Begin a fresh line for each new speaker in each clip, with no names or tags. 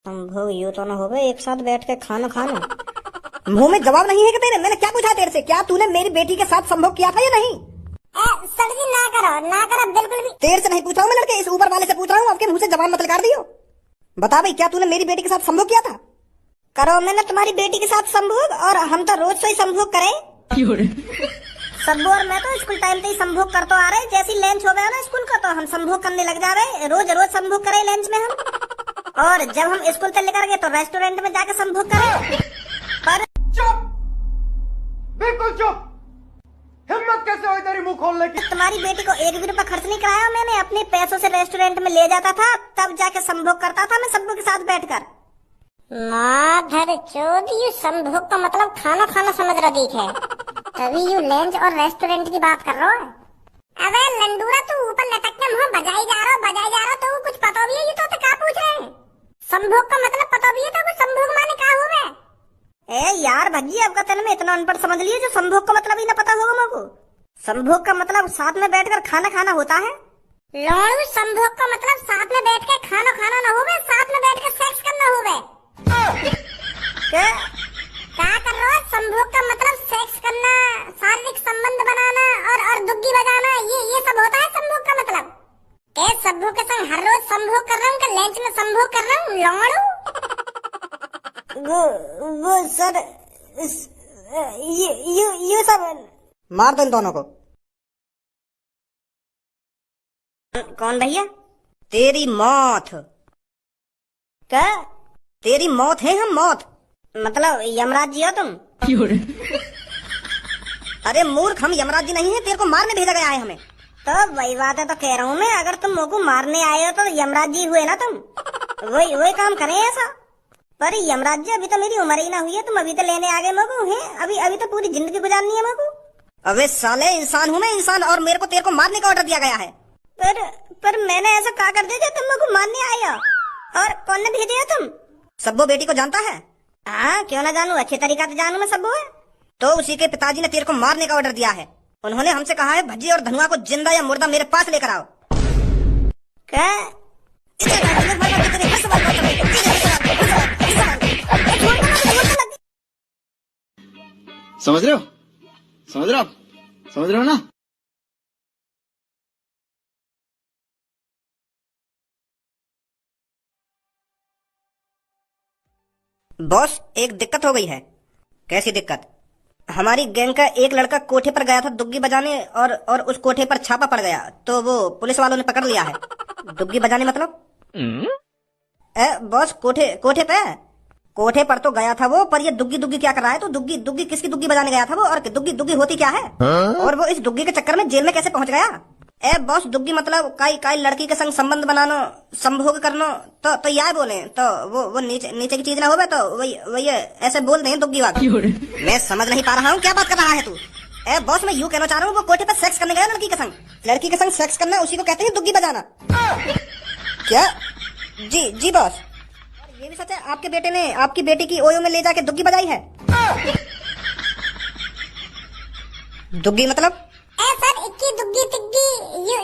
संभोग यूं तो ना हो गए एक साथ बैठ के खाना खाना। मुंह में जवाब नहीं है कि तेरे? मैंने क्या पूछा तेरे से? क्या तूने मेरी बेटी के साथ संभोग किया था या नहीं?
सर जी ना करो बिल्कुल भी।
तेरे से नहीं पूछ रहा हूँ मैं लड़के, इस ऊपर वाले से पूछ रहा हूँ। आपके मुंह से जवाब मत निकाल दियो। बता भाई, क्या तूने मेरी बेटी के साथ संभोग किया था?
करो मैंने तुम्हारी बेटी के साथ संभोग, और हम तो रोज से ही संभोग करें। सब्बू और मैं तो स्कूल टाइम से ही संभोग कर तो आ रहे। जैसे लंच हो गया ना स्कूल का तो हम संभोग करने लग जा रहे। रोज रोज संभोग करे लंच में हम। और जब हम स्कूल से लेकर गए तो रेस्टोरेंट में जाके संभोग करे। पर
चुप, बिल्कुल चुप। हिम्मत कैसे हुई तेरी मुंह खोलने की?
तुम्हारी बेटी को एक भी रुपया खर्च नहीं कराया मैंने। अपने पैसों से रेस्टोरेंट में ले जाता था, तब जाके संभोग करता था मैं सब्बू के साथ बैठकर। माधर चोद, यू संभोग का मतलब खाना खाना समझ रहा दिख है, तभी यू लंच और रेस्टोरेंट की बात कर रहा है। अबे लंडूरा, तू ऊपर लटक के मुंह बजाई जा रहा तो कुछ पता भी है? ये तो क्या पूछ रहे हैं? संभोग का मतलब पता भी है तो कुछ संभोग माने क्या हुआ? ए यार भज्जी, आपका तन में इतना अनपढ़ समझ लिए जो संभोग का मतलब ही ना पता होगा मेरे को। संभोग का मतलब साथ में बैठकर खाना खाना होता है। लोड़ू, संभोग का मतलब साथ में बैठ के खाना खाना ना होवे, साथ में बैठ के सेक्स करना होवे। क्या कर रहे हो? संभोग का मतलब सेक्स करना, शारीरिक संबंध बनाना और दुग्गी बजाना, ये सब होता है संभोग का मतलब। के सब्बू के संग हर रोज संभोग कर रहा हूँ, लंच में संभोग कर रहा हूँ लोड़ू। वो सर, ये सब
मार दो इन दोनों को।
कौन भैया?
तेरी मौत।
क्या?
तेरी मौत है हम मौत।
मतलब यमराज जी हो तुम?
अरे मूर्ख, हम यमराज जी नहीं है, तेरे को मारने भेजा गया है हमें।
तो वही बात है तो कह रहा हूँ मैं, अगर तुम मुझको मारने आए हो तो यमराज जी हुए ना तुम। वही काम करें ऐसा। पर यमराज जी, अभी तो मेरी उम्र ही ना हुई है, तुम अभी तो लेने आ गए मुझको हैं। अभी तो पूरी जिंदगी गुजारनी है मुझको।
अबे साले, इंसान हूँ मैं इंसान, और मेरे को तेरे को मारने का ऑर्डर दिया गया है।
पर मैंने ऐसा क्या कर दिया जो तुम मुझको मारने आए हो? और कौन ने भेजे हो तुम?
सब्बू बेटी को जानता है?
हाँ, क्यों ना जानू, अच्छे तरीका से जानू मैं सब्बू है।
तो उसी के पिताजी ने तेरे को मारने का ऑर्डर दिया है। उन्होंने हमसे कहा है भज्जी और धनुआ को जिंदा या मुर्दा मेरे पास लेकर आओ।
क्या?
समझ रहे हो? समझ रहे हो ना?
बॉस, एक दिक्कत हो गई है। कैसी दिक्कत? हमारी गैंग का एक लड़का कोठे पर गया था दुग्गी बजाने, और उस कोठे पर छापा पड़ गया तो वो पुलिस वालों ने पकड़ लिया है। दुग्गी बजाने मतलब? बॉस, कोठे पे कोठे पर तो गया था वो, पर ये दुग्गी क्या कर रहा है? तो दुग्गी किसकी दुग्गी बजाने गया था वो? और दुग्गी होती क्या है? और वो इस दुग्गी के चक्कर में जेल में कैसे पहुंच गया? बॉस, दुग्गी मतलब काई लड़की के संग संबंध बनानो, संभोग करनो, तो यार बोले तो वो नीचे की चीज ना होवे तो वही ऐसे बोल दें दुग्गी वाली। मैं समझ नहीं पा रहा हूँ क्या बात कर रहा है तू। बॉस, मैं यूँ कहना चाह रहा हूँ, वो कोठे पर सेक्स करने गया लड़की के संग सेक्स करना, उसी को कहते हैं दुग्गी बजाना। क्या? जी बॉस। ये भी सच है, आपके बेटे ने आपकी बेटी की ओयो में ले जाके दुग्गी बजाई है? दुग्गी मतलब?
सर, इक्की दुग्गी तिग्गी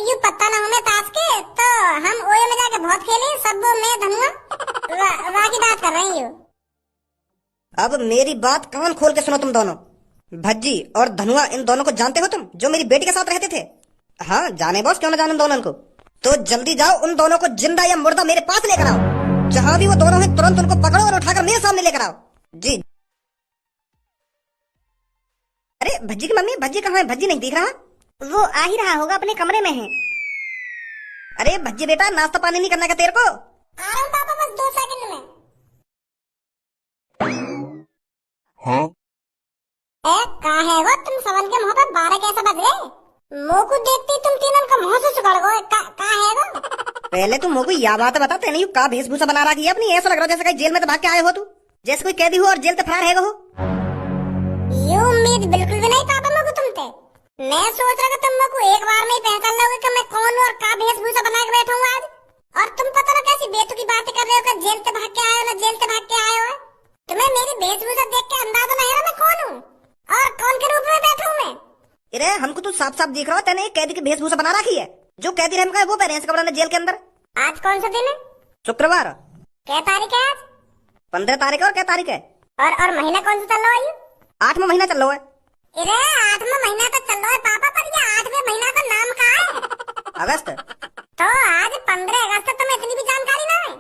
यू पता ना हमें ताश के, तो हम ओयो में जाके बहुत खेले सब, मैं धनुआ वाह की बात कर रहे हैं।
अब मेरी बात कान खोल के सुनो तुम दोनों। भज्जी और धनुआ, इन दोनों को जानते हो तुम, जो मेरी बेटी के साथ रहते थे? हाँ जाने बॉस, क्यों ना जाने उन दोनों को। तो जल्दी जाओ, उन दोनों को जिंदा या मुर्दा मेरे पास लेकर आओ। जहाँ भी वो दोनों हैं तुरंत उनको पकड़ो और उठाकर मेरे सामने लेकर आओ। जी। अरे भज्जी की मम्मी, भज्जी कहाँ है? भज्जी नहीं दिख रहा।
वो आ ही रहा होगा, अपने कमरे में है।
अरे भज्जी बेटा, नाश्ता पानी नहीं करना क्या तेरे को?
आ रहा हूँ पापा, बस 2 सेकंड में।
हाँ?
कहाँ है वो? तुम सबन के मुँह पे 12 कैसे बज गए? मुँह को देखते तुम तीनों का मुँह से चुकड़ गए। कहाँ है वो?
पहले तुम मुझको यह बात बता, तेने का वेशभूषा बना रखी है अपनी। ऐसा लग रहा है जैसे कहीं जेल में तो भाग के आए हो तू, जैसे कोई कैदी हो और जेल से फरार है हो।
ये उम्मीद बिल्कुल भी नहीं पापा मुझको तुमसे। मैं सोच रहा था तुम मुझको एक बार में ही पहचान लोगे कि मैं कौन हूँ और का वेशभूषा बना के बैठा हूँ आज। और तुम पता ना कैसी बेतु की बातें कर रहे हो कि जेल से भाग के आए हो ना जेल से भाग के आए हो। तुम्हें मेरी वेशभूषा देख के अंदाजा नहीं है मैं कौन हूँ और कौन के रूप में बैठा हूँ मैं।
अरे हमको तो साफ साफ दिख रहा है, तेने एक कैदी की वेशभूषा बना रखी है। जो कैदी रहने का है वो पहने हैं कपड़ा जेल के अंदर।
आज कौन सा दिन है?
शुक्रवार।
क्या तारीख है आज?
15 तारीख है और क्या तारीख है?
और महीना कौन सा चल रहा है?
8वां महीना चल रहा है।
अरे 8वां महीना तो चल रहा है पापा, पर ये 8वें महीना का नाम कहाँ है?
अगस्त।
तो आज 15 अगस्त तुम्हें इतनी भी जानकारी ना है?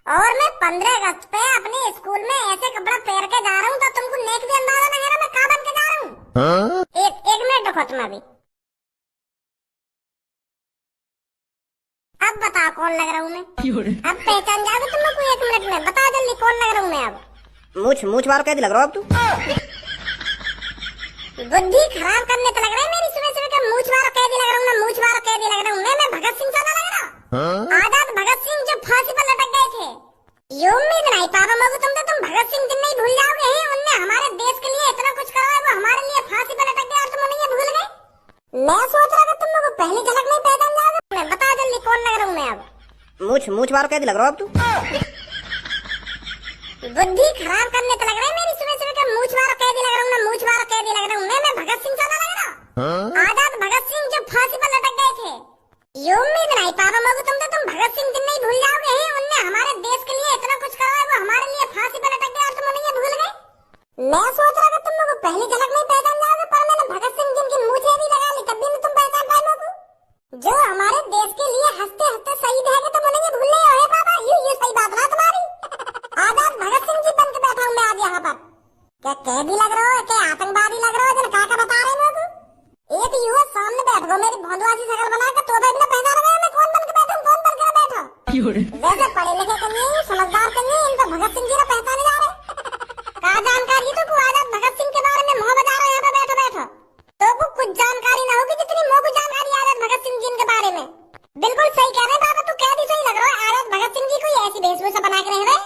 और मैं 15 अगस्त पे अपने स्कूल में ऐसे कपड़ा पहन के जा रहा हूँ तो तुमको नेक भी अंदाजा नहीं है ना मैं कहाँ बन के जा रहा हूँ? एक मिनट रुको तुम अभी। अब बताओ कौन लग रहा हूँ मैं? अब पहचान जाओगे तुम लोग को 1 मिनट में। बताओ जल्दी कौन लग रहा हूँ मैं अब?
मूछ वार कैदी लग रहा हो अब तू।
बुद्धि खराब करने तो लग रहा है मेरी। सुबह सुबह का मूछ मारो कैदी लग रहा हूँ ना, मूछ मारो कैदी लग रहा हूँ मैं भगत सिंह सा लग रहा हूँ। आजाद भगत सिंह जो फांसी पर लटक गए थे। ये उम्मीद नहीं पापा मगु तुम भगत सिंह दिन नहीं भूल जाओगे हैं। उनने हमारे देश के लिए इतना कुछ करा है, वो हमारे लिए फांसी पर लटक गए और तुम उन्हें भूल गए। मैं सोच रहा था तुम लोग पहली झलक में पहचान जाओगे। बताओ जल्दी कौन लग रहा हूँ मैं अब?
मूछ वार कैदी लग रहा हो अब तू।
बुद्धि खराब करने तो लग रहा है मेरी। सुबह सुबह का मूछ मारो कैदी लग रहा हूँ ना, मूछ मारो कैदी लग रहा हूँ मैं भगत सिंह सा लग रहा हूँ। आजाद भगत सिंह जो फांसी पर लटक गए थे। ये उम्मीद नहीं पापा मगु तुम भगत सिंह दिन नहीं भूल जाओगे हैं। उनने हमारे देश के लिए इतना कुछ करा है, वो हमारे लिए फांसी पर लटक गए और तुम उन्हें भूल गए। मैं सोच रहा था तुम लोग पहली झलक में पहचान जाओगे, पर मैंने भगत सिंह जिनकी मूछें भी लगा ली तब भी तुम पहचान पाए मगु। जो हमारे देश के लिए हंसते हंसते शहीद है तुम उन्हें भूल रहे हो पापा। ये सही बात ना तुम्हारी। आजाद भगत सिंह जी बन के बैठा हूँ मैं आज यहाँ पर। क्या कैदी लग रहा हो, क्या आतंकवादी लग रहा हो, जन का बता रहे हो तू? एक युवा सामने बैठ गो मेरी भोंदवासी शकल बनाकर तो भी पहचान रहे मैं कौन बन के बैठा हूँ, कौन बन के बैठा। वैसे पढ़े लिखे कन्या समझदार कन्या इनको भगत सिंह जी ने पहचाने जा रहे। कहा जानकारी तो आजाद भगत सिंह के बारे में मोह बजा रहे यहाँ पे बैठो बैठो। तो को कुछ जानकारी ना होगी जितनी मोह को जानकारी आजाद भगत सिंह जी के बारे में। बिल्कुल सही कह रहे बाबा, तू कैदी सही लग रहा है। आजाद भगत सिंह जी कोई ऐसी वेशभूषा बना के रह रहे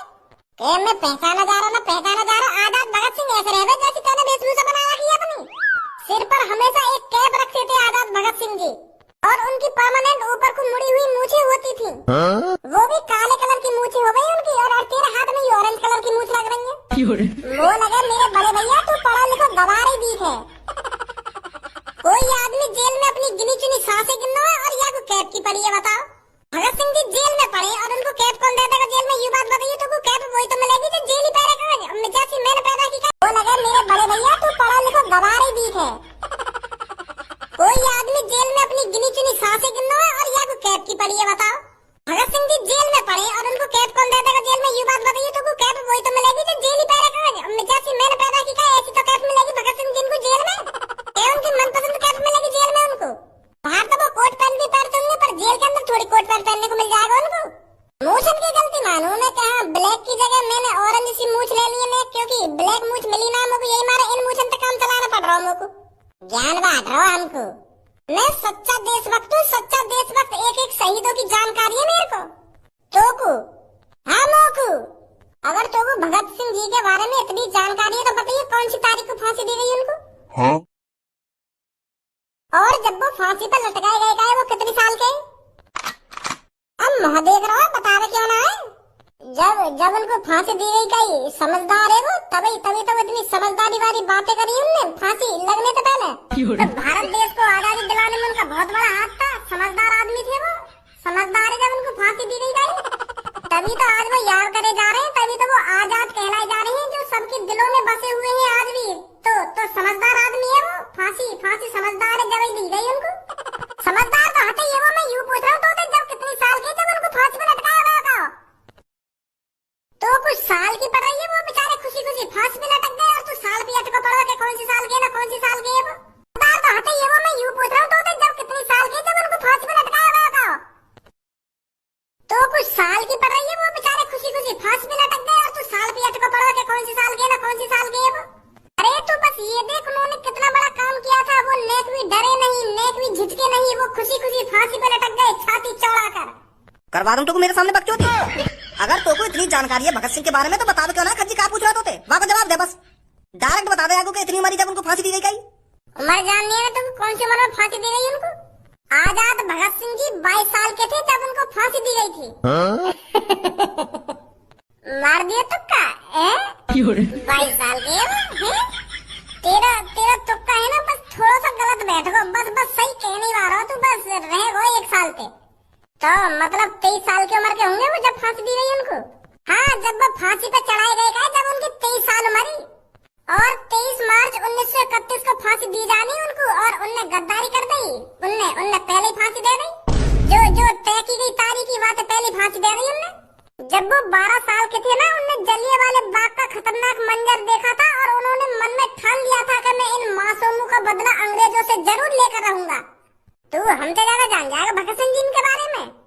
मैं पहचाना जा रहा आजाद भगत सिंह ऐसे रहे जैसे तेने वेशभूषा बना रखी है अपनी। सिर पर हमेशा एक कैप रखते थे आजाद भगत सिंह जी और उनकी परमानेंट ऊपर को मुड़ी हुई मूछें होती थी। वो भी काले कलर की मूछें हो गई उनकी और तेरे हाथ में ऑरेंज कलर की मूछ लग रही है। वो लगे मेरे बड़े भैया तू पढ़ा लिखा गवार ही दीख है। कोई आदमी जेल में अपनी गिनी चुनी सांसें गिनना है और या को कैप की पड़ी है बताओ। भगत सिंह जी जेल में पड़े और उनको कैप कौन दे देगा जेल में? ये बात बताइए तो कैप वही तो मिलेगी जो जेल ही पहनेगा जैसी मैंने पैदा की। वो लगे मेरे बड़े भैया तू पढ़ा लिखा गवार ही दीख है। कोई आदमी जेल में अपनी गिनी चुनी सांसें गिनना है और या को कैप की पड़ी है बताओ। भगत सिंह जी जेल में पड़े और उनको कैप कौन दे देगा जेल में? ये बात बताइए तो कैप वही तो मिलेगी जो जेल ही पहनेगा जैसी मैंने पैदा की ऐसी तो कैप मिलेगी भगत सिंह जी को जेल में। उनकी मनपसंद कैप मिलेगी जेल में उनको। बाहर तो वो कोट पैंट भी पहनते होंगे पर जेल के अंदर थोड़ी कोट पैंट पहनने को मिल जाएगा उनको। मूछ की गलती मानो मैं कहा ब्लैक की जगह मैंने ऑरेंज सी मूछ ले ली है क्योंकि ब्लैक मूछ मिली ना मुझको यही मारा इन मूछन पे काम चलाना पड़ रहा मुझको। ज्ञान बांट रहा हमको। मैं सच्चा देशभक्त हूँ, सच्चा देशभक्त। एक एक शहीदों की जानकारी है मेरे को। तोकू हाँ मोकू अगर तोकू भगत सिंह जी के बारे में इतनी जानकारी है तो बताइए कौन सी तारीख को फांसी दी गई उनको?
हाँ?
और जब वो फांसी पर लटकाए गए वो कितने साल के? अब मोह देख रहा है बता रहे क्यों ना है? जब उनको फांसी दी गई कई समझदार है वो तभी तो इतनी समझदारी वाली बातें करी उनने फांसी लगने से पहले। तो भारत देश को आजादी दिलाने में उनका बहुत बड़ा हाथ था। समझदार आदमी थे वो। समझदार है जब उनको फांसी दी गई तभी तो आज वो याद करे जा रहे हैं, तभी तो वो आजाद कहलाए जा रहे हैं जो सबके दिलों में बसे हुए हैं आज भी। तो समझदार आदमी है वो। फांसी समझदार है जब दी गई उनको। समझदार तो हटे ये वो मैं यूँ पूछ रहा हूँ तो जब कितने साल के जब उनको फांसी पर लटकाया गया था तो कुछ साल की पड़ रही है वो बेचारे खुशी फांसी पे लटक गए और तू साल भी अटको पड़ा के कौन सी साल के ना कौन सी साल के वो। समझदार तो हटे ये वो मैं यूँ पूछ रहा हूँ तो जब कितने साल के जब उनको फांसी पे लटकाया गया था तो कुछ साल की पड़ रही है वो बेचारे खुशी फांसी पे लटक गए और तू साल भी अटको पड़ा के कौन सी साल के ना कौन सी साल के वो। अरे तू बस ये देख उन्होंने कितना बड़ा काम किया था। वो नेक भी डरे नहीं, नेक भी झिझके नहीं, वो खुशी फांसी पे लटक गए छाती चौड़ा कर।
करवा दूं तो मेरे सामने बकचोदी। अगर तो को इतनी जानकारी है भगत सिंह के बारे में तो बता दो क्यों ना खज्जी का पूछ रहा तो वहाँ को जवाब दे बस। डायरेक्ट बता दे आगो कि इतनी उम्र जब उनको फांसी दी गई कहीं।
उम्र जाननी है तो कौन सी उम्र में फांसी दी गई उनको? आजाद भगत सिंह जी 22 साल के थे जब उनको फांसी दी गई थी। मार दिया तुक्का 22 साल के हैं? तेरा तुक्का है ना बस थोड़ा सा गलत बैठ गो बस सही कह नहीं पा रहा तू बस रह गो 1 साल पे। तो मतलब 23 साल की उम्र के होंगे वो जब फांसी दी गई उनको। हाँ, जब वो फांसी पे चढ़ाए गए थे जब उनकी 23 साल उम्र थी और 23 मार्च 1931 को फांसी दी जानी उनको और उनने गद्दारी कर दी। उनने पहले फांसी दे दी। जो तय की गई तारीख की बात है, पहले फांसी दे दी उनने। जब वो 12 साल के थे ना, उनने जलियांवाले बाग का खतरनाक मंजर देखा था और उन्होंने मन में ठान लिया था कि मैं इन मासूमों का बदला अंग्रेजों से जरूर लेकर रहूंगा। तू हमसे ज्यादा जान जाएगा भगत सिंह जी के बारे में।